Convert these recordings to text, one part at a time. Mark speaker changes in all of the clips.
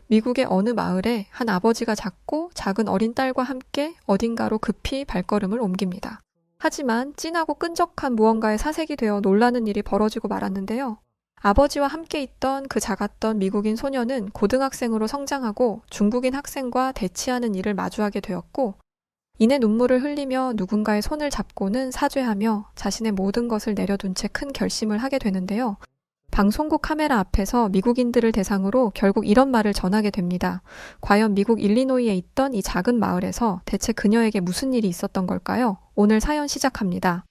Speaker 1: 미국의 어느 마을에 한 아버지가 작고 작은 어린 딸과 함께 어딘가로 급히 발걸음을 옮깁니다. 하지만 진하고 끈적한 무언가에 사색이 되어 놀라는 일이 벌어지고 말았는데요. 아버지와 함께 있던 그 작았던 미국인 소녀는 고등학생으로 성장하고 중국인 학생과 대치하는 일을 마주하게 되었고, 이내 눈물을 흘리며 누군가의 손을 잡고는 사죄하며 자신의 모든 것을 내려둔 채 큰 결심을 하게 되는데요. 방송국 카메라 앞에서 미국인들을 대상으로 결국 이런 말을 전하게 됩니다. 과연 미국 일리노이에 있던 이 작은 마을에서 대체 그녀에게 무슨 일이 있었던 걸까요? 오늘 사연 시작합니다.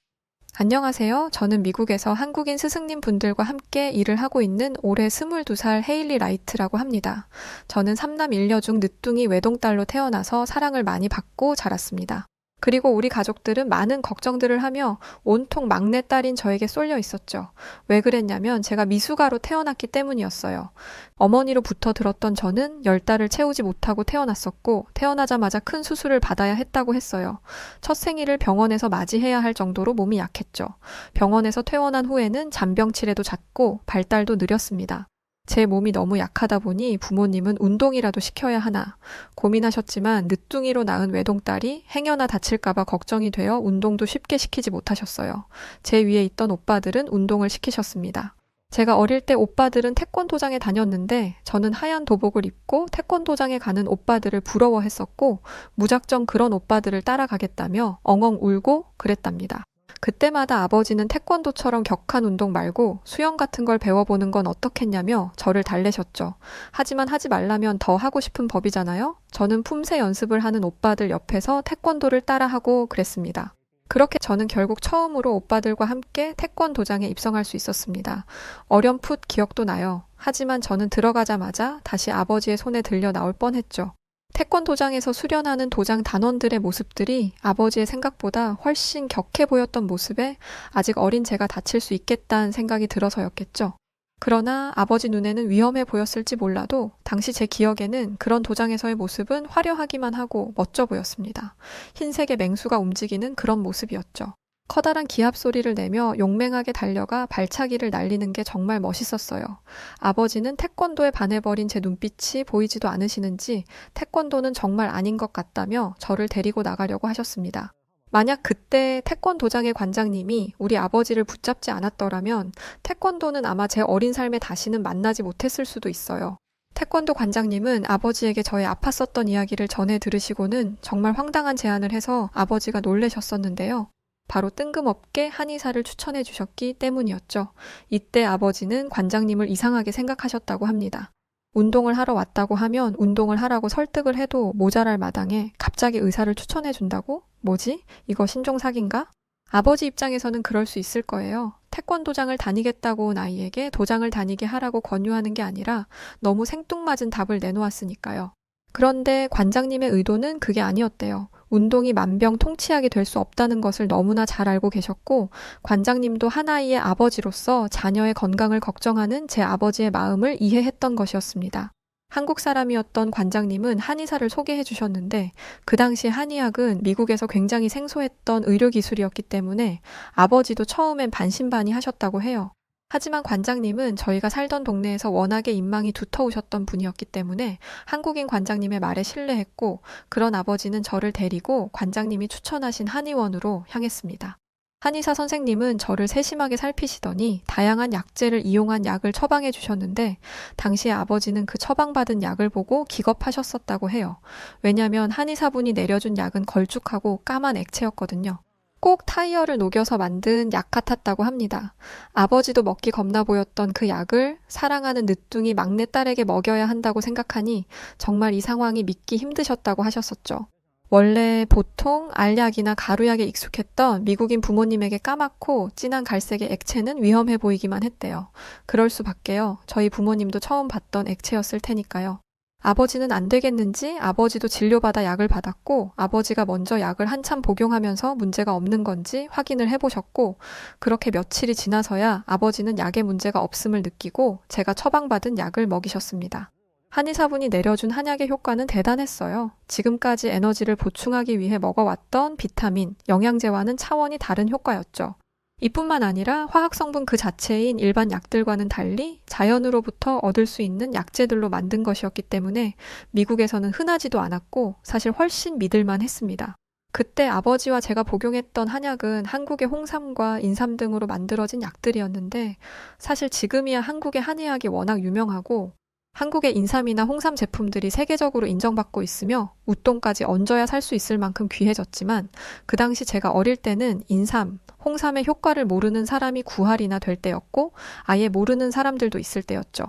Speaker 1: 안녕하세요. 저는 미국에서 한국인 스승님 분들과 함께 일을 하고 있는 올해 22살 헤일리 라이트라고 합니다. 저는 3남 1녀 중 늦둥이 외동딸로 태어나서 사랑을 많이 받고 자랐습니다. 그리고 우리 가족들은 많은 걱정들을 하며 온통 막내딸인 저에게 쏠려 있었죠. 왜 그랬냐면 제가 미숙아로 태어났기 때문이었어요. 어머니로부터 들었던 저는 10달을 채우지 못하고 태어났었고 태어나자마자 큰 수술을 받아야 했다고 했어요. 첫 생일을 병원에서 맞이해야 할 정도로 몸이 약했죠. 병원에서 퇴원한 후에는 잔병치레도 잦고 발달도 느렸습니다. 제 몸이 너무 약하다 보니 부모님은 운동이라도 시켜야 하나 고민하셨지만 늦둥이로 낳은 외동딸이 행여나 다칠까봐 걱정이 되어 운동도 쉽게 시키지 못하셨어요. 제 위에 있던 오빠들은 운동을 시키셨습니다. 제가 어릴 때 오빠들은 태권도장에 다녔는데 저는 하얀 도복을 입고 태권도장에 가는 오빠들을 부러워했었고 무작정 그런 오빠들을 따라가겠다며 엉엉 울고 그랬답니다. 그때마다 아버지는 태권도처럼 격한 운동 말고 수영 같은 걸 배워보는 건 어떻겠냐며 저를 달래셨죠. 하지만 하지 말라면 더 하고 싶은 법이잖아요. 저는 품새 연습을 하는 오빠들 옆에서 태권도를 따라하고 그랬습니다. 그렇게 저는 결국 처음으로 오빠들과 함께 태권도장에 입성할 수 있었습니다. 어렴풋 기억도 나요. 하지만 저는 들어가자마자 다시 아버지의 손에 들려 나올 뻔했죠. 태권도장에서 수련하는 도장 단원들의 모습들이 아버지의 생각보다 훨씬 격해 보였던 모습에 아직 어린 제가 다칠 수 있겠다는 생각이 들어서였겠죠. 그러나 아버지 눈에는 위험해 보였을지 몰라도 당시 제 기억에는 그런 도장에서의 모습은 화려하기만 하고 멋져 보였습니다. 흰색의 맹수가 움직이는 그런 모습이었죠. 커다란 기합 소리를 내며 용맹하게 달려가 발차기를 날리는 게 정말 멋있었어요. 아버지는 태권도에 반해버린 제 눈빛이 보이지도 않으시는지 태권도는 정말 아닌 것 같다며 저를 데리고 나가려고 하셨습니다. 만약 그때 태권도장의 관장님이 우리 아버지를 붙잡지 않았더라면 태권도는 아마 제 어린 삶에 다시는 만나지 못했을 수도 있어요. 태권도 관장님은 아버지에게 저의 아팠었던 이야기를 전해 들으시고는 정말 황당한 제안을 해서 아버지가 놀라셨었는데요. 바로 뜬금없게 한의사를 추천해 주셨기 때문이었죠. 이때 아버지는 관장님을 이상하게 생각하셨다고 합니다. 운동을 하러 왔다고 하면 운동을 하라고 설득을 해도 모자랄 마당에 갑자기 의사를 추천해 준다고? 뭐지? 이거 신종사기인가? 아버지 입장에서는 그럴 수 있을 거예요. 태권도장을 다니겠다고 온 아이에게 도장을 다니게 하라고 권유하는 게 아니라 너무 생뚱맞은 답을 내놓았으니까요. 그런데 관장님의 의도는 그게 아니었대요. 운동이 만병통치약이 될 수 없다는 것을 너무나 잘 알고 계셨고 관장님도 한 아이의 아버지로서 자녀의 건강을 걱정하는 제 아버지의 마음을 이해했던 것이었습니다. 한국 사람이었던 관장님은 한의사를 소개해 주셨는데 그 당시 한의학은 미국에서 굉장히 생소했던 의료기술이었기 때문에 아버지도 처음엔 반신반의하셨다고 해요. 하지만 관장님은 저희가 살던 동네에서 워낙에 인망이 두터우셨던 분이었기 때문에 한국인 관장님의 말에 신뢰했고 그런 아버지는 저를 데리고 관장님이 추천하신 한의원으로 향했습니다. 한의사 선생님은 저를 세심하게 살피시더니 다양한 약재를 이용한 약을 처방해 주셨는데 당시에 아버지는 그 처방받은 약을 보고 기겁하셨었다고 해요. 왜냐하면 한의사분이 내려준 약은 걸쭉하고 까만 액체였거든요. 꼭 타이어를 녹여서 만든 약 같았다고 합니다. 아버지도 먹기 겁나 보였던 그 약을 사랑하는 늦둥이 막내딸에게 먹여야 한다고 생각하니 정말 이 상황이 믿기 힘드셨다고 하셨었죠. 원래 보통 알약이나 가루약에 익숙했던 미국인 부모님에게 까맣고 진한 갈색의 액체는 위험해 보이기만 했대요. 그럴 수밖에요. 저희 부모님도 처음 봤던 액체였을 테니까요. 아버지는 안 되겠는지 아버지도 진료받아 약을 받았고 아버지가 먼저 약을 한참 복용하면서 문제가 없는 건지 확인을 해보셨고 그렇게 며칠이 지나서야 아버지는 약에 문제가 없음을 느끼고 제가 처방받은 약을 먹이셨습니다. 한의사분이 내려준 한약의 효과는 대단했어요. 지금까지 에너지를 보충하기 위해 먹어왔던 비타민, 영양제와는 차원이 다른 효과였죠. 이뿐만 아니라 화학 성분 그 자체인 일반 약들과는 달리 자연으로부터 얻을 수 있는 약재들로 만든 것이었기 때문에 미국에서는 흔하지도 않았고 사실 훨씬 믿을만 했습니다. 그때 아버지와 제가 복용했던 한약은 한국의 홍삼과 인삼 등으로 만들어진 약들이었는데 사실 지금이야 한국의 한의학이 워낙 유명하고 한국의 인삼이나 홍삼 제품들이 세계적으로 인정받고 있으며 웃돈까지 얹어야 살 수 있을 만큼 귀해졌지만 그 당시 제가 어릴 때는 인삼, 홍삼의 효과를 모르는 사람이 9할이나 될 때였고 아예 모르는 사람들도 있을 때였죠.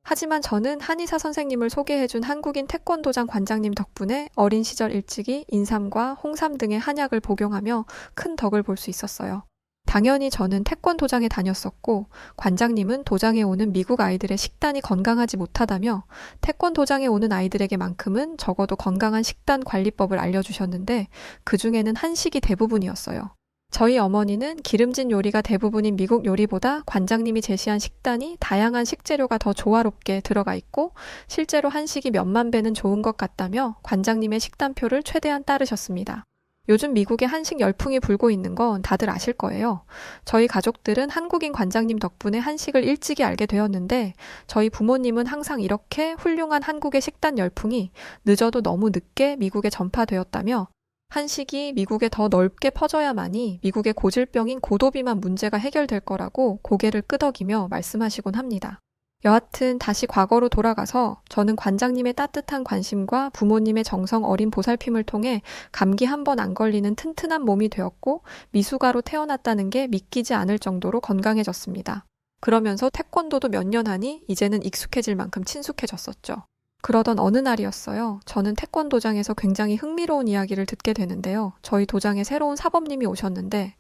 Speaker 1: 하지만 저는 한의사 선생님을 소개해준 한국인 태권도장 관장님 덕분에 어린 시절 일찍이 인삼과 홍삼 등의 한약을 복용하며 큰 덕을 볼 수 있었어요. 당연히 저는 태권도장에 다녔었고 관장님은 도장에 오는 미국 아이들의 식단이 건강하지 못하다며 태권도장에 오는 아이들에게만큼은 적어도 건강한 식단 관리법을 알려주셨는데 그중에는 한식이 대부분이었어요. 저희 어머니는 기름진 요리가 대부분인 미국 요리보다 관장님이 제시한 식단이 다양한 식재료가 더 조화롭게 들어가 있고 실제로 한식이 몇만 배는 좋은 것 같다며 관장님의 식단표를 최대한 따르셨습니다. 요즘 미국에 한식 열풍이 불고 있는 건 다들 아실 거예요. 저희 가족들은 한국인 관장님 덕분에 한식을 일찍이 알게 되었는데 저희 부모님은 항상 이렇게 훌륭한 한국의 식단 열풍이 늦어도 너무 늦게 미국에 전파되었다며 한식이 미국에 더 넓게 퍼져야만이 미국의 고질병인 고도비만 문제가 해결될 거라고 고개를 끄덕이며 말씀하시곤 합니다. 여하튼 다시 과거로 돌아가서 저는 관장님의 따뜻한 관심과 부모님의 정성 어린 보살핌을 통해 감기 한 번 안 걸리는 튼튼한 몸이 되었고 미숙아로 태어났다는 게 믿기지 않을 정도로 건강해졌습니다. 그러면서 태권도도 몇 년 하니 이제는 익숙해질 만큼 친숙해졌었죠. 그러던 어느 날이었어요. 저는 태권도장에서 굉장히 흥미로운 이야기를 듣게 되는데요. 저희 도장에 새로운 사범님이 오셨는데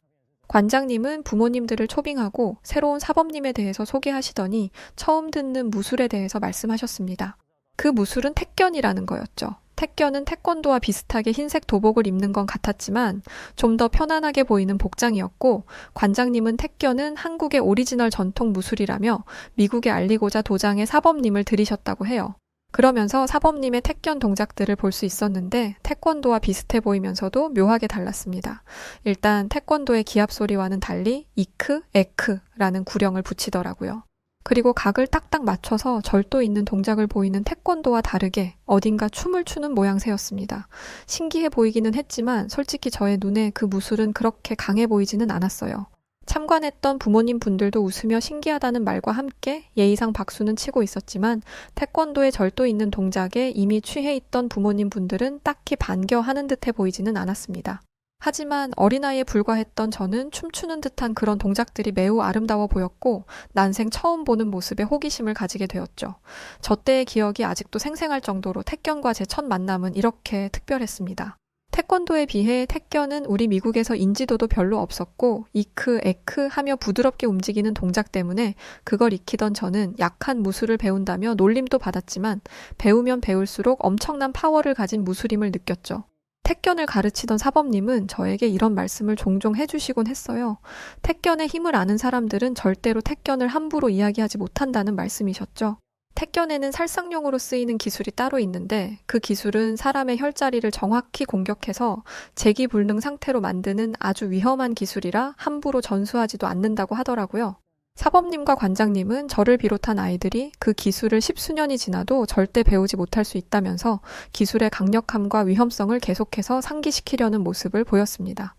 Speaker 1: 관장님은 부모님들을 초빙하고 새로운 사범님에 대해서 소개하시더니 처음 듣는 무술에 대해서 말씀하셨습니다. 그 무술은 택견이라는 거였죠. 택견은 태권도와 비슷하게 흰색 도복을 입는 건 같았지만 좀 더 편안하게 보이는 복장이었고 관장님은 택견은 한국의 오리지널 전통 무술이라며 미국에 알리고자 도장에 사범님을 들이셨다고 해요. 그러면서 사범님의 택견 동작들을 볼 수 있었는데 태권도와 비슷해 보이면서도 묘하게 달랐습니다. 일단 태권도의 기합 소리와는 달리 이크, 에크라는 구령을 붙이더라고요. 그리고 각을 딱딱 맞춰서 절도 있는 동작을 보이는 태권도와 다르게 어딘가 춤을 추는 모양새였습니다. 신기해 보이기는 했지만 솔직히 저의 눈에 그 무술은 그렇게 강해 보이지는 않았어요. 참관했던 부모님 분들도 웃으며 신기하다는 말과 함께 예의상 박수는 치고 있었지만 태권도의 절도 있는 동작에 이미 취해 있던 부모님 분들은 딱히 반겨하는 듯해 보이지는 않았습니다. 하지만 어린아이에 불과했던 저는 춤추는 듯한 그런 동작들이 매우 아름다워 보였고 난생 처음 보는 모습에 호기심을 가지게 되었죠. 저 때의 기억이 아직도 생생할 정도로 택견과 제 첫 만남은 이렇게 특별했습니다. 태권도에 비해 택견은 우리 미국에서 인지도도 별로 없었고 이크, 에크 하며 부드럽게 움직이는 동작 때문에 그걸 익히던 저는 약한 무술을 배운다며 놀림도 받았지만 배우면 배울수록 엄청난 파워를 가진 무술임을 느꼈죠. 택견을 가르치던 사범님은 저에게 이런 말씀을 종종 해주시곤 했어요. 택견의 힘을 아는 사람들은 절대로 택견을 함부로 이야기하지 못한다는 말씀이셨죠. 택견에는 살상용으로 쓰이는 기술이 따로 있는데 그 기술은 사람의 혈자리를 정확히 공격해서 재기불능 상태로 만드는 아주 위험한 기술이라 함부로 전수하지도 않는다고 하더라고요. 사범님과 관장님은 저를 비롯한 아이들이 그 기술을 10수년이 지나도 절대 배우지 못할 수 있다면서 기술의 강력함과 위험성을 계속해서 상기시키려는 모습을 보였습니다.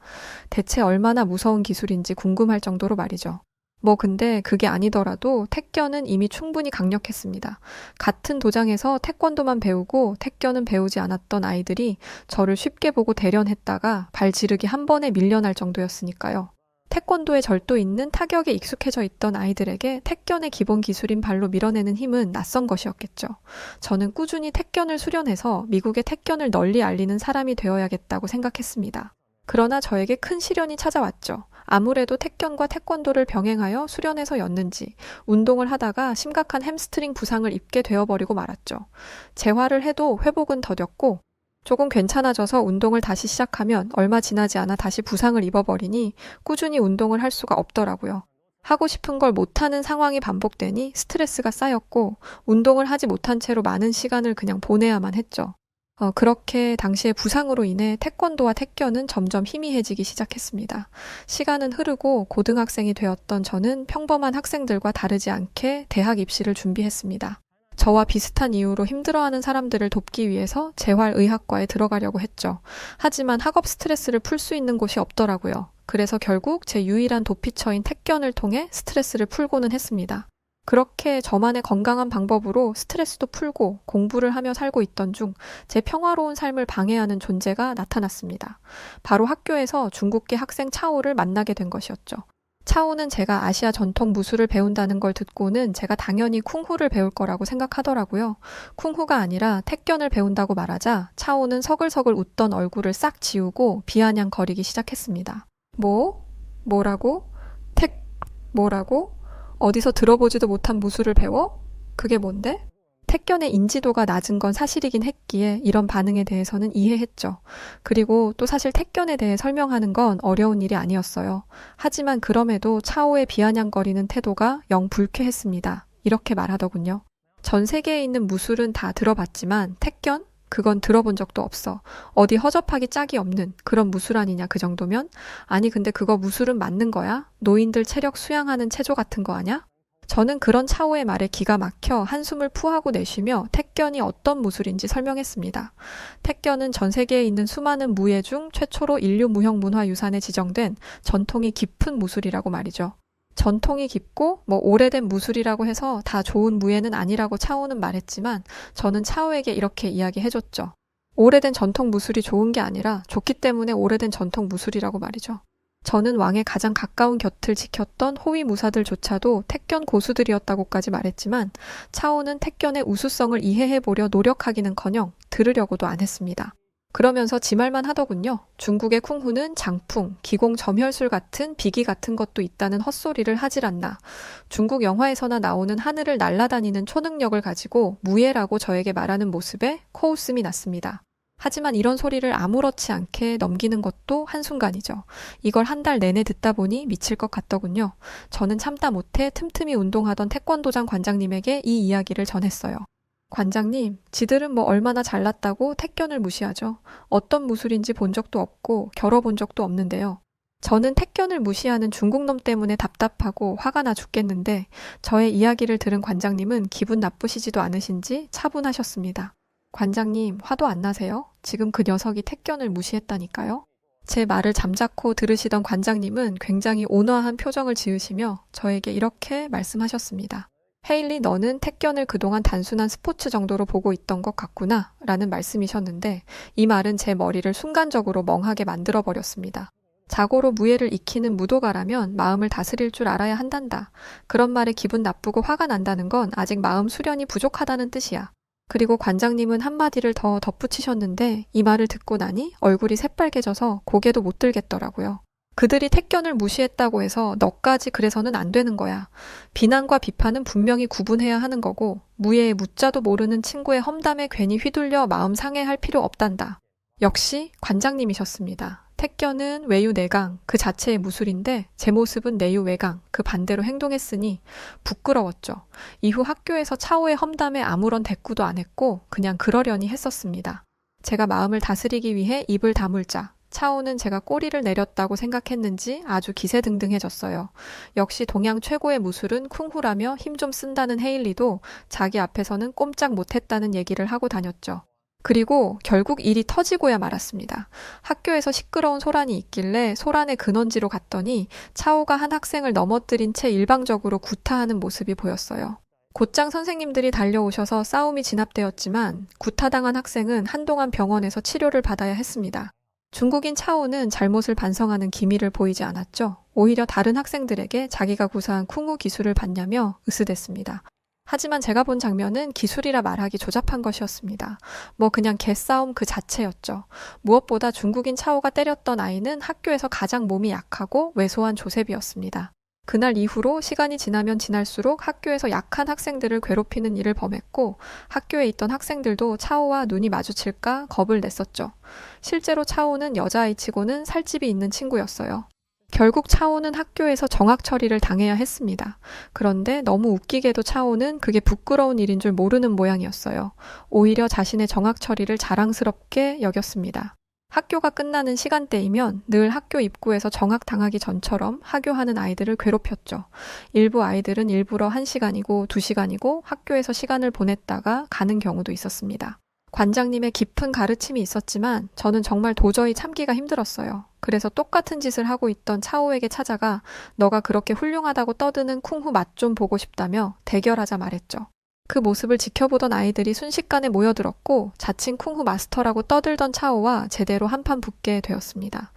Speaker 1: 대체 얼마나 무서운 기술인지 궁금할 정도로 말이죠. 근데 그게 아니더라도 택견은 이미 충분히 강력했습니다. 같은 도장에서 태권도만 배우고 택견은 배우지 않았던 아이들이 저를 쉽게 보고 대련했다가 발지르기 한 번에 밀려날 정도였으니까요. 태권도에 절도 있는 타격에 익숙해져 있던 아이들에게 택견의 기본 기술인 발로 밀어내는 힘은 낯선 것이었겠죠. 저는 꾸준히 택견을 수련해서 미국의 택견을 널리 알리는 사람이 되어야겠다고 생각했습니다. 그러나 저에게 큰 시련이 찾아왔죠. 아무래도 택견과 태권도를 병행하여 수련해서였는지 운동을 하다가 심각한 햄스트링 부상을 입게 되어버리고 말았죠. 재활을 해도 회복은 더뎠고 조금 괜찮아져서 운동을 다시 시작하면 얼마 지나지 않아 다시 부상을 입어버리니 꾸준히 운동을 할 수가 없더라고요. 하고 싶은 걸 못하는 상황이 반복되니 스트레스가 쌓였고 운동을 하지 못한 채로 많은 시간을 그냥 보내야만 했죠. 그렇게 당시의 부상으로 인해 태권도와 태견은 점점 희미해지기 시작했습니다. 시간은 흐르고 고등학생이 되었던 저는 평범한 학생들과 다르지 않게 대학 입시를 준비했습니다. 저와 비슷한 이유로 힘들어하는 사람들을 돕기 위해서 재활의학과에 들어가려고 했죠. 하지만 학업 스트레스를 풀 수 있는 곳이 없더라고요. 그래서 결국 제 유일한 도피처인 태견을 통해 스트레스를 풀고는 했습니다. 그렇게 저만의 건강한 방법으로 스트레스도 풀고 공부를 하며 살고 있던 중 제 평화로운 삶을 방해하는 존재가 나타났습니다. 바로 학교에서 중국계 학생 차오를 만나게 된 것이었죠. 차오는 제가 아시아 전통 무술을 배운다는 걸 듣고는 제가 당연히 쿵후를 배울 거라고 생각하더라고요. 쿵후가 아니라 태견을 배운다고 말하자 차오는 서글서글 웃던 얼굴을 싹 지우고 비아냥거리기 시작했습니다. 뭐라고? 뭐라고? 어디서 들어보지도 못한 무술을 배워? 그게 뭔데? 태견의 인지도가 낮은 건 사실이긴 했기에 이런 반응에 대해서는 이해했죠. 그리고 또 사실 태견에 대해 설명하는 건 어려운 일이 아니었어요. 하지만 그럼에도 차오의 비아냥거리는 태도가 영 불쾌했습니다. 이렇게 말하더군요. 전 세계에 있는 무술은 다 들어봤지만 태견? 그건 들어본 적도 없어. 어디 허접하기 짝이 없는 그런 무술 아니냐 그 정도면? 아니 근데 그거 무술은 맞는 거야? 노인들 체력 수양하는 체조 같은 거 아냐? 저는 그런 차오의 말에 기가 막혀 한숨을 푸하고 내쉬며 태견이 어떤 무술인지 설명했습니다. 태견은 전 세계에 있는 수많은 무예 중 최초로 인류 무형문화유산에 지정된 전통이 깊은 무술이라고 말이죠. 전통이 깊고 오래된 무술이라고 해서 다 좋은 무예는 아니라고 차오는 말했지만 저는 차오에게 이렇게 이야기해줬죠. 오래된 전통 무술이 좋은 게 아니라 좋기 때문에 오래된 전통 무술이라고 말이죠. 저는 왕의 가장 가까운 곁을 지켰던 호위 무사들조차도 태견 고수들이었다고까지 말했지만 차오는 태견의 우수성을 이해해보려 노력하기는커녕 들으려고도 안 했습니다. 그러면서 지 말만 하더군요. 중국의 쿵후는 장풍, 기공 점혈술 같은 비기 같은 것도 있다는 헛소리를 하질 않나. 중국 영화에서나 나오는 하늘을 날아다니는 초능력을 가지고 무예라고 저에게 말하는 모습에 코웃음이 났습니다. 하지만 이런 소리를 아무렇지 않게 넘기는 것도 한순간이죠. 이걸 한 달 내내 듣다 보니 미칠 것 같더군요. 저는 참다 못해 틈틈이 운동하던 태권도장 관장님에게 이 이야기를 전했어요. 관장님, 지들은 얼마나 잘났다고 태견을 무시하죠. 어떤 무술인지 본 적도 없고 겨뤄본 적도 없는데요. 저는 태견을 무시하는 중국놈 때문에 답답하고 화가 나 죽겠는데 저의 이야기를 들은 관장님은 기분 나쁘시지도 않으신지 차분하셨습니다. 관장님, 화도 안 나세요? 지금 그 녀석이 태견을 무시했다니까요? 제 말을 잠자코 들으시던 관장님은 굉장히 온화한 표정을 지으시며 저에게 이렇게 말씀하셨습니다. 헤일리, 너는 태견을 그동안 단순한 스포츠 정도로 보고 있던 것 같구나 라는 말씀이셨는데 이 말은 제 머리를 순간적으로 멍하게 만들어버렸습니다. 자고로 무예를 익히는 무도가라면 마음을 다스릴 줄 알아야 한단다. 그런 말에 기분 나쁘고 화가 난다는 건 아직 마음 수련이 부족하다는 뜻이야. 그리고 관장님은 한마디를 더 덧붙이셨는데 이 말을 듣고 나니 얼굴이 새빨개져서 고개도 못 들겠더라고요. 그들이 태견을 무시했다고 해서 너까지 그래서는 안 되는 거야. 비난과 비판은 분명히 구분해야 하는 거고 무예의 무자도 모르는 친구의 험담에 괜히 휘둘려 마음 상해할 필요 없단다. 역시 관장님이셨습니다. 태견은 외유내강 그 자체의 무술인데 제 모습은 내유외강 그 반대로 행동했으니 부끄러웠죠. 이후 학교에서 차오의 험담에 아무런 대꾸도 안 했고 그냥 그러려니 했었습니다. 제가 마음을 다스리기 위해 입을 다물자 차오는 제가 꼬리를 내렸다고 생각했는지 아주 기세등등해졌어요. 역시 동양 최고의 무술은 쿵후라며 힘 좀 쓴다는 헤일리도 자기 앞에서는 꼼짝 못했다는 얘기를 하고 다녔죠. 그리고 결국 일이 터지고야 말았습니다. 학교에서 시끄러운 소란이 있길래 소란의 근원지로 갔더니 차오가 한 학생을 넘어뜨린 채 일방적으로 구타하는 모습이 보였어요. 곧장 선생님들이 달려오셔서 싸움이 진압되었지만 구타당한 학생은 한동안 병원에서 치료를 받아야 했습니다. 중국인 차오는 잘못을 반성하는 기미를 보이지 않았죠. 오히려 다른 학생들에게 자기가 구사한 쿵후 기술을 받냐며 으스댔습니다. 하지만 제가 본 장면은 기술이라 말하기 조잡한 것이었습니다. 그냥 개싸움 그 자체였죠. 무엇보다 중국인 차오가 때렸던 아이는 학교에서 가장 몸이 약하고 왜소한 조셉이었습니다. 그날 이후로 시간이 지나면 지날수록 학교에서 약한 학생들을 괴롭히는 일을 범했고 학교에 있던 학생들도 차오와 눈이 마주칠까 겁을 냈었죠. 실제로 차오는 여자아이치고는 살집이 있는 친구였어요. 결국 차오는 학교에서 정학 처리를 당해야 했습니다. 그런데 너무 웃기게도 차오는 그게 부끄러운 일인 줄 모르는 모양이었어요. 오히려 자신의 정학 처리를 자랑스럽게 여겼습니다. 학교가 끝나는 시간대이면 늘 학교 입구에서 정학 당하기 전처럼 하교하는 아이들을 괴롭혔죠. 일부 아이들은 일부러 1시간이고 2시간이고 학교에서 시간을 보냈다가 가는 경우도 있었습니다. 관장님의 깊은 가르침이 있었지만 저는 정말 도저히 참기가 힘들었어요. 그래서 똑같은 짓을 하고 있던 차오에게 찾아가 너가 그렇게 훌륭하다고 떠드는 쿵후 맛 좀 보고 싶다며 대결하자 말했죠. 그 모습을 지켜보던 아이들이 순식간에 모여들었고 자칭 쿵후 마스터라고 떠들던 차오와 제대로 한판 붙게 되었습니다.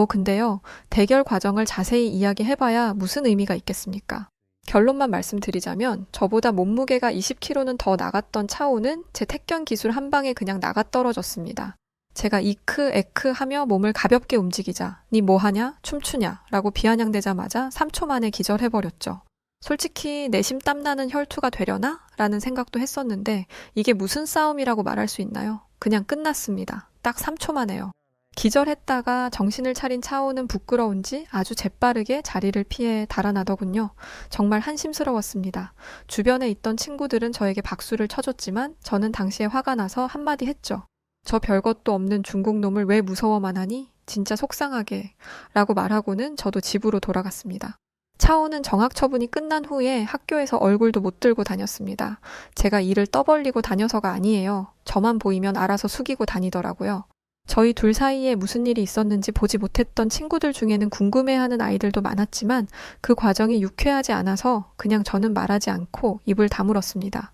Speaker 1: 근데요, 대결 과정을 자세히 이야기해봐야 무슨 의미가 있겠습니까? 결론만 말씀드리자면 저보다 몸무게가 20kg는 더 나갔던 차오는 제 택견 기술 한 방에 그냥 나가떨어졌습니다. 제가 이크 에크 하며 몸을 가볍게 움직이자 니 뭐하냐? 춤추냐? 라고 비아냥대자마자 3초 만에 기절해버렸죠. 솔직히 내심 땀나는 혈투가 되려나? 라는 생각도 했었는데 이게 무슨 싸움이라고 말할 수 있나요? 그냥 끝났습니다. 딱 3초 만에요. 기절했다가 정신을 차린 차오는 부끄러운지 아주 재빠르게 자리를 피해 달아나더군요. 정말 한심스러웠습니다. 주변에 있던 친구들은 저에게 박수를 쳐줬지만 저는 당시에 화가 나서 한마디 했죠. 저 별것도 없는 중국 놈을 왜 무서워만 하니? 진짜 속상하게 라고 말하고는 저도 집으로 돌아갔습니다. 차오는 정학 처분이 끝난 후에 학교에서 얼굴도 못 들고 다녔습니다. 제가 이를 떠벌리고 다녀서가 아니에요. 저만 보이면 알아서 숙이고 다니더라고요. 저희 둘 사이에 무슨 일이 있었는지 보지 못했던 친구들 중에는 궁금해하는 아이들도 많았지만 그 과정이 유쾌하지 않아서 그냥 저는 말하지 않고 입을 다물었습니다.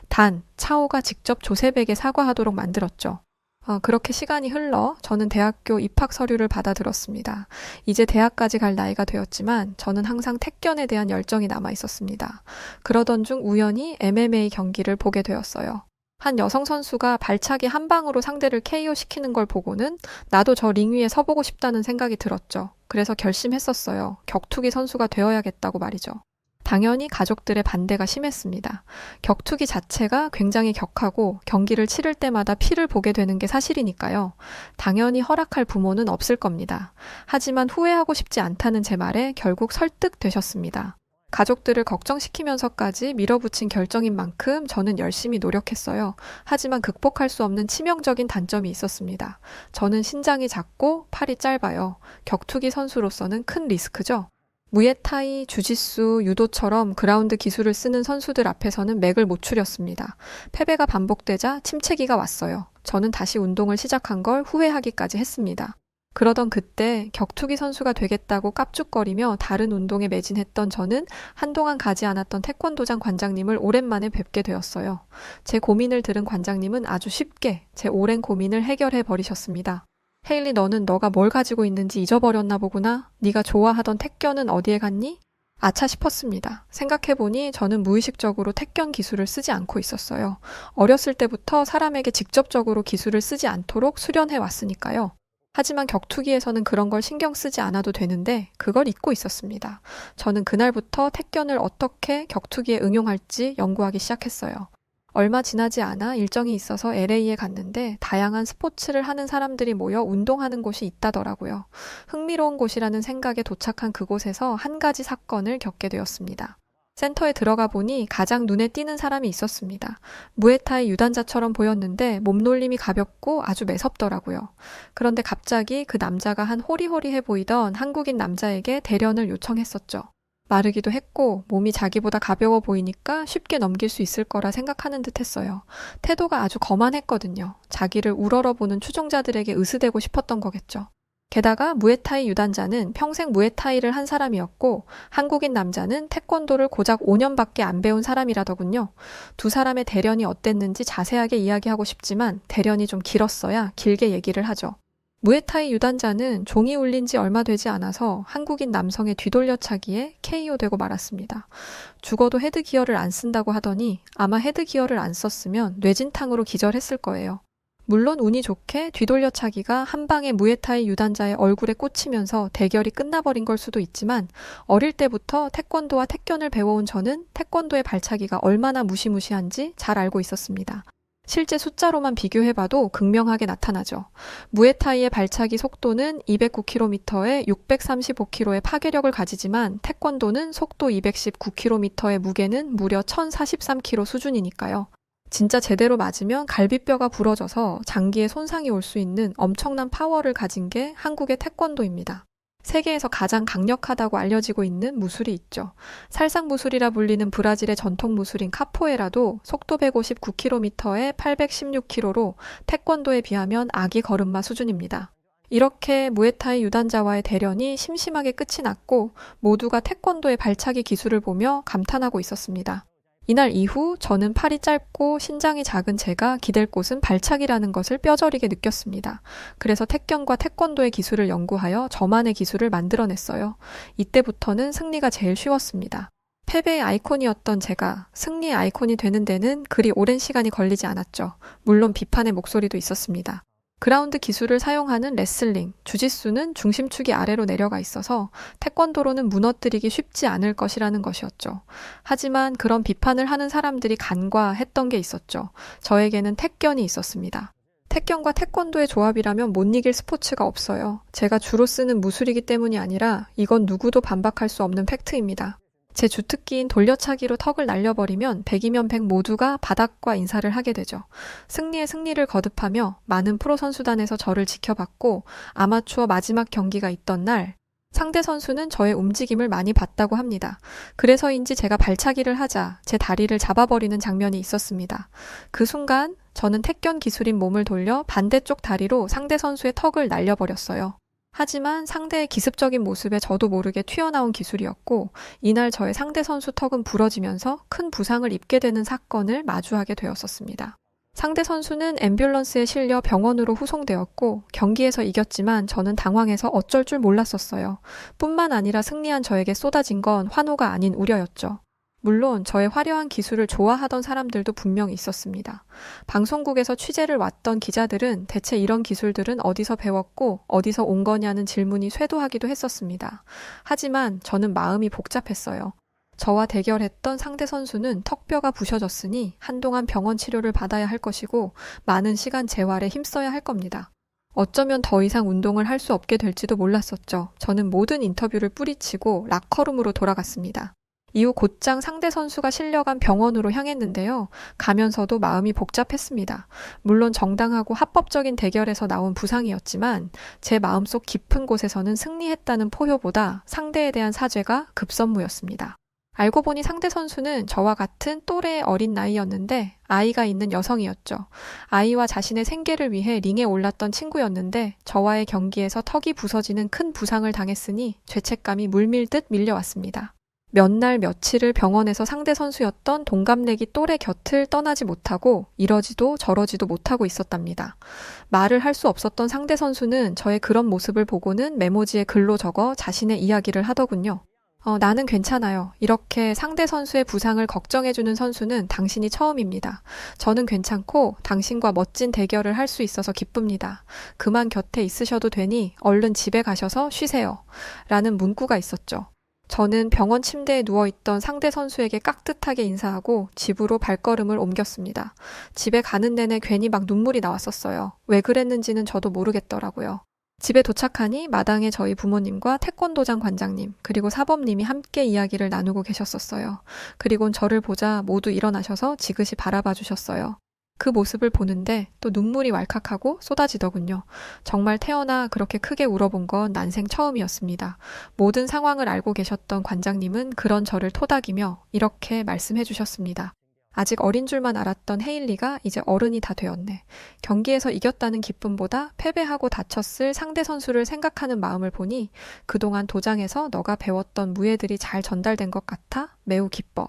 Speaker 1: 단, 차오가 직접 조셉에게 사과하도록 만들었죠. 그렇게 시간이 흘러 저는 대학교 입학 서류를 받아들었습니다. 이제 대학까지 갈 나이가 되었지만 저는 항상 택견에 대한 열정이 남아 있었습니다. 그러던 중 우연히 MMA 경기를 보게 되었어요. 한 여성 선수가 발차기 한 방으로 상대를 KO 시키는 걸 보고는 나도 저 링 위에 서보고 싶다는 생각이 들었죠. 그래서 결심했었어요. 격투기 선수가 되어야겠다고 말이죠. 당연히 가족들의 반대가 심했습니다. 격투기 자체가 굉장히 격하고 경기를 치를 때마다 피를 보게 되는 게 사실이니까요. 당연히 허락할 부모는 없을 겁니다. 하지만 후회하고 싶지 않다는 제 말에 결국 설득되셨습니다. 가족들을 걱정시키면서까지 밀어붙인 결정인 만큼 저는 열심히 노력했어요. 하지만 극복할 수 없는 치명적인 단점이 있었습니다. 저는 신장이 작고 팔이 짧아요. 격투기 선수로서는 큰 리스크죠. 무에타이, 주짓수, 유도처럼 그라운드 기술을 쓰는 선수들 앞에서는 맥을 못 추렸습니다. 패배가 반복되자 침체기가 왔어요. 저는 다시 운동을 시작한 걸 후회하기까지 했습니다. 그러던 그때 격투기 선수가 되겠다고 깝죽거리며 다른 운동에 매진했던 저는 한동안 가지 않았던 태권도장 관장님을 오랜만에 뵙게 되었어요. 제 고민을 들은 관장님은 아주 쉽게 제 오랜 고민을 해결해 버리셨습니다. 헤일리, 너는 너가 뭘 가지고 있는지 잊어버렸나 보구나. 네가 좋아하던 택견은 어디에 갔니? 아차 싶었습니다. 생각해보니 저는 무의식적으로 택견 기술을 쓰지 않고 있었어요. 어렸을 때부터 사람에게 직접적으로 기술을 쓰지 않도록 수련해 왔으니까요. 하지만 격투기에서는 그런 걸 신경 쓰지 않아도 되는데 그걸 잊고 있었습니다. 저는 그날부터 택견을 어떻게 격투기에 응용할지 연구하기 시작했어요. 얼마 지나지 않아 일정이 있어서 LA에 갔는데 다양한 스포츠를 하는 사람들이 모여 운동하는 곳이 있다더라고요. 흥미로운 곳이라는 생각에 도착한 그곳에서 한 가지 사건을 겪게 되었습니다. 센터에 들어가 보니 가장 눈에 띄는 사람이 있었습니다. 무에타이 유단자처럼 보였는데 몸놀림이 가볍고 아주 매섭더라고요. 그런데 갑자기 그 남자가 한 호리호리해 보이던 한국인 남자에게 대련을 요청했었죠. 마르기도 했고 몸이 자기보다 가벼워 보이니까 쉽게 넘길 수 있을 거라 생각하는 듯 했어요. 태도가 아주 거만했거든요. 자기를 우러러보는 추종자들에게 으스대고 싶었던 거겠죠. 게다가 무에타이 유단자는 평생 무에타이를 한 사람이었고 한국인 남자는 태권도를 고작 5년밖에 안 배운 사람이라더군요. 두 사람의 대련이 어땠는지 자세하게 이야기하고 싶지만 대련이 좀 길었어야 길게 얘기를 하죠. 무에타이 유단자는 종이 울린 지 얼마 되지 않아서 한국인 남성의 뒤돌려차기에 KO되고 말았습니다. 죽어도 헤드기어를 안 쓴다고 하더니 아마 헤드기어를 안 썼으면 뇌진탕으로 기절했을 거예요. 물론 운이 좋게 뒤돌려차기가 한 방에 무에타이 유단자의 얼굴에 꽂히면서 대결이 끝나버린 걸 수도 있지만 어릴 때부터 태권도와 택견을 배워온 저는 태권도의 발차기가 얼마나 무시무시한지 잘 알고 있었습니다. 실제 숫자로만 비교해봐도 극명하게 나타나죠. 무에타이의 발차기 속도는 209km에 635kg의 파괴력을 가지지만 태권도는 속도 219km의 무게는 무려 1043kg 수준이니까요. 진짜 제대로 맞으면 갈비뼈가 부러져서 장기에 손상이 올 수 있는 엄청난 파워를 가진 게 한국의 태권도입니다. 세계에서 가장 강력하다고 알려지고 있는 무술이 있죠. 살상 무술이라 불리는 브라질의 전통 무술인 카포에라도 속도 159km에 816kg로 태권도에 비하면 아기 걸음마 수준입니다. 이렇게 무에타이 유단자와의 대련이 심심하게 끝이 났고 모두가 태권도의 발차기 기술을 보며 감탄하고 있었습니다. 이날 이후 저는 팔이 짧고 신장이 작은 제가 기댈 곳은 발차기라는 것을 뼈저리게 느꼈습니다. 그래서 태견과 태권도의 기술을 연구하여 저만의 기술을 만들어냈어요. 이때부터는 승리가 제일 쉬웠습니다. 패배의 아이콘이었던 제가 승리의 아이콘이 되는 데는 그리 오랜 시간이 걸리지 않았죠. 물론 비판의 목소리도 있었습니다. 그라운드 기술을 사용하는 레슬링, 주짓수는 중심축이 아래로 내려가 있어서 태권도로는 무너뜨리기 쉽지 않을 것이라는 것이었죠. 하지만 그런 비판을 하는 사람들이 간과했던 게 있었죠. 저에게는 태견이 있었습니다. 태견과 태권도의 조합이라면 못 이길 스포츠가 없어요. 제가 주로 쓰는 무술이기 때문이 아니라 이건 누구도 반박할 수 없는 팩트입니다. 제 주특기인 돌려차기로 턱을 날려버리면 100이면 100 모두가 바닥과 인사를 하게 되죠. 승리에 승리를 거듭하며 많은 프로 선수단에서 저를 지켜봤고 아마추어 마지막 경기가 있던 날 상대 선수는 저의 움직임을 많이 봤다고 합니다. 그래서인지 제가 발차기를 하자 제 다리를 잡아버리는 장면이 있었습니다. 그 순간 저는 태견 기술인 몸을 돌려 반대쪽 다리로 상대 선수의 턱을 날려버렸어요. 하지만 상대의 기습적인 모습에 저도 모르게 튀어나온 기술이었고 이날 저의 상대 선수 턱은 부러지면서 큰 부상을 입게 되는 사건을 마주하게 되었었습니다. 상대 선수는 앰뷸런스에 실려 병원으로 후송되었고 경기에서 이겼지만 저는 당황해서 어쩔 줄 몰랐었어요. 뿐만 아니라 승리한 저에게 쏟아진 건 환호가 아닌 우려였죠. 물론 저의 화려한 기술을 좋아하던 사람들도 분명히 있었습니다. 방송국에서 취재를 왔던 기자들은 대체 이런 기술들은 어디서 배웠고 어디서 온 거냐는 질문이 쇄도하기도 했었습니다. 하지만 저는 마음이 복잡했어요. 저와 대결했던 상대 선수는 턱뼈가 부셔졌으니 한동안 병원 치료를 받아야 할 것이고 많은 시간 재활에 힘써야 할 겁니다. 어쩌면 더 이상 운동을 할 수 없게 될지도 몰랐었죠. 저는 모든 인터뷰를 뿌리치고 라커룸으로 돌아갔습니다. 이후 곧장 상대 선수가 실려간 병원으로 향했는데요. 가면서도 마음이 복잡했습니다. 물론 정당하고 합법적인 대결에서 나온 부상이었지만 제 마음속 깊은 곳에서는 승리했다는 포효보다 상대에 대한 사죄가 급선무였습니다. 알고 보니 상대 선수는 저와 같은 또래의 어린 나이였는데 아이가 있는 여성이었죠. 아이와 자신의 생계를 위해 링에 올랐던 친구였는데 저와의 경기에서 턱이 부서지는 큰 부상을 당했으니 죄책감이 물밀듯 밀려왔습니다. 몇 날 며칠을 병원에서 상대 선수였던 동갑내기 또래 곁을 떠나지 못하고 이러지도 저러지도 못하고 있었답니다. 말을 할 수 없었던 상대 선수는 저의 그런 모습을 보고는 메모지에 글로 적어 자신의 이야기를 하더군요. 나는 괜찮아요. 이렇게 상대 선수의 부상을 걱정해주는 선수는 당신이 처음입니다. 저는 괜찮고 당신과 멋진 대결을 할 수 있어서 기쁩니다. 그만 곁에 있으셔도 되니 얼른 집에 가셔서 쉬세요. 라는 문구가 있었죠. 저는 병원 침대에 누워있던 상대 선수에게 깍듯하게 인사하고 집으로 발걸음을 옮겼습니다. 집에 가는 내내 괜히 막 눈물이 나왔었어요. 왜 그랬는지는 저도 모르겠더라고요. 집에 도착하니 마당에 저희 부모님과 태권도장 관장님 그리고 사범님이 함께 이야기를 나누고 계셨었어요. 그리곤 저를 보자 모두 일어나셔서 지그시 바라봐 주셨어요. 그 모습을 보는데 또 눈물이 왈칵하고 쏟아지더군요. 정말 태어나 그렇게 크게 울어본 건 난생 처음이었습니다. 모든 상황을 알고 계셨던 관장님은 그런 저를 토닥이며 이렇게 말씀해 주셨습니다. 아직 어린 줄만 알았던 헤일리가 이제 어른이 다 되었네. 경기에서 이겼다는 기쁨보다 패배하고 다쳤을 상대 선수를 생각하는 마음을 보니 그동안 도장에서 너가 배웠던 무예들이 잘 전달된 것 같아 매우 기뻐.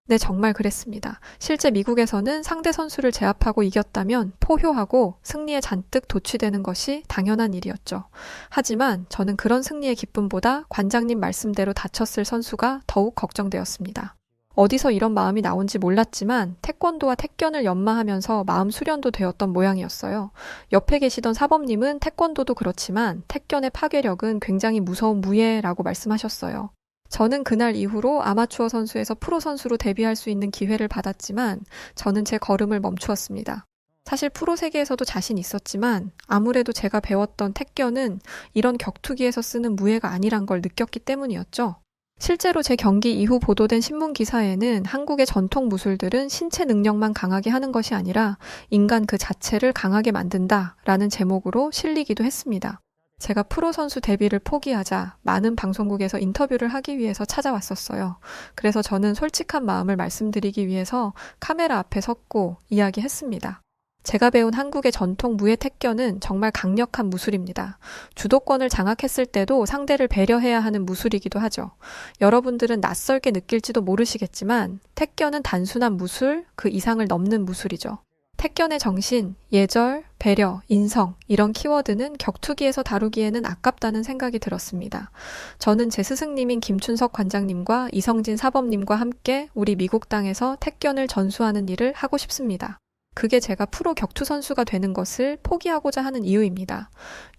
Speaker 1: 네, 정말 그랬습니다. 실제 미국에서는 상대 선수를 제압하고 이겼다면 포효하고 승리에 잔뜩 도취되는 것이 당연한 일이었죠. 하지만 저는 그런 승리의 기쁨보다 관장님 말씀대로 다쳤을 선수가 더욱 걱정되었습니다. 어디서 이런 마음이 나온지 몰랐지만 태권도와 태견을 연마하면서 마음 수련도 되었던 모양이었어요. 옆에 계시던 사범님은 태권도도 그렇지만 태견의 파괴력은 굉장히 무서운 무예라고 말씀하셨어요. 저는 그날 이후로 아마추어 선수에서 프로 선수로 데뷔할 수 있는 기회를 받았지만 저는 제 걸음을 멈추었습니다. 사실 프로 세계에서도 자신 있었지만 아무래도 제가 배웠던 택견은 이런 격투기에서 쓰는 무예가 아니란 걸 느꼈기 때문이었죠. 실제로 제 경기 이후 보도된 신문 기사에는 한국의 전통 무술들은 신체 능력만 강하게 하는 것이 아니라 인간 그 자체를 강하게 만든다라는 제목으로 실리기도 했습니다. 제가 프로 선수 데뷔를 포기하자 많은 방송국에서 인터뷰를 하기 위해서 찾아왔었어요. 그래서 저는 솔직한 마음을 말씀드리기 위해서 카메라 앞에 섰고 이야기했습니다. 제가 배운 한국의 전통 무예 택견은 정말 강력한 무술입니다. 주도권을 장악했을 때도 상대를 배려해야 하는 무술이기도 하죠. 여러분들은 낯설게 느낄지도 모르시겠지만 택견은 단순한 무술, 그 이상을 넘는 무술이죠. 택견의 정신, 예절, 배려, 인성 이런 키워드는 격투기에서 다루기에는 아깝다는 생각이 들었습니다. 저는 제 스승님인 김춘석 관장님과 이성진 사범님과 함께 우리 미국 땅에서 택견을 전수하는 일을 하고 싶습니다. 그게 제가 프로 격투 선수가 되는 것을 포기하고자 하는 이유입니다.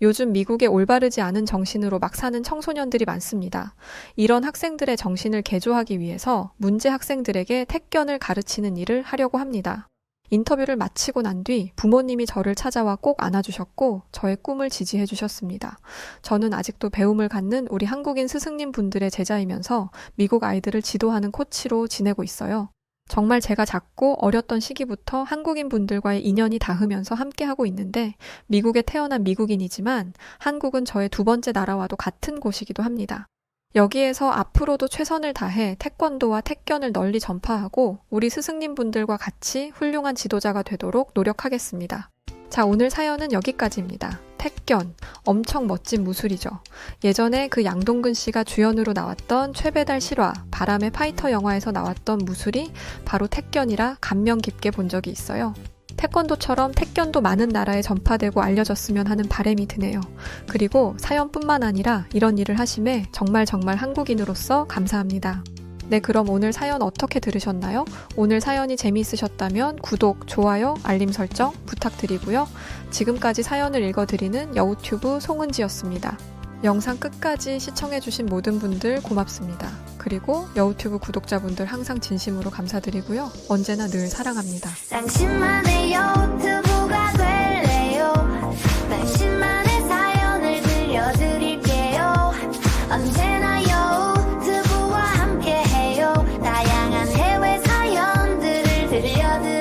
Speaker 1: 요즘 미국에 올바르지 않은 정신으로 막 사는 청소년들이 많습니다. 이런 학생들의 정신을 개조하기 위해서 문제 학생들에게 택견을 가르치는 일을 하려고 합니다. 인터뷰를 마치고 난 뒤 부모님이 저를 찾아와 꼭 안아주셨고 저의 꿈을 지지해 주셨습니다. 저는 아직도 배움을 갖는 우리 한국인 스승님 분들의 제자이면서 미국 아이들을 지도하는 코치로 지내고 있어요. 정말 제가 작고 어렸던 시기부터 한국인 분들과의 인연이 닿으면서 함께하고 있는데 미국에 태어난 미국인이지만 한국은 저의 두 번째 나라와도 같은 곳이기도 합니다. 여기에서 앞으로도 최선을 다해 태권도와 택견을 널리 전파하고 우리 스승님 분들과 같이 훌륭한 지도자가 되도록 노력하겠습니다. 자, 오늘 사연은 여기까지입니다. 택견, 엄청 멋진 무술이죠. 예전에 그 양동근 씨가 주연으로 나왔던 최배달 실화, 바람의 파이터 영화에서 나왔던 무술이 바로 택견이라 감명 깊게 본 적이 있어요. 태권도처럼 택견도 많은 나라에 전파되고 알려졌으면 하는 바람이 드네요. 그리고 사연뿐만 아니라 이런 일을 하심에 정말 한국인으로서 감사합니다. 네, 그럼 오늘 사연 어떻게 들으셨나요? 오늘 사연이 재미있으셨다면 구독, 좋아요, 알림 설정 부탁드리고요. 지금까지 사연을 읽어드리는 여우튜브 송은지였습니다. 영상 끝까지 시청해주신 모든 분들 고맙습니다. 그리고 여우튜브 구독자분들 항상 진심으로 감사드리고요. 언제나 늘 사랑합니다.
Speaker 2: 당신만의 여우튜브가 될래요. 당신만의 사연을 들려드릴게요. 언제나 여우튜브와 함께해요. 다양한 해외 사연들을 들려드릴게요.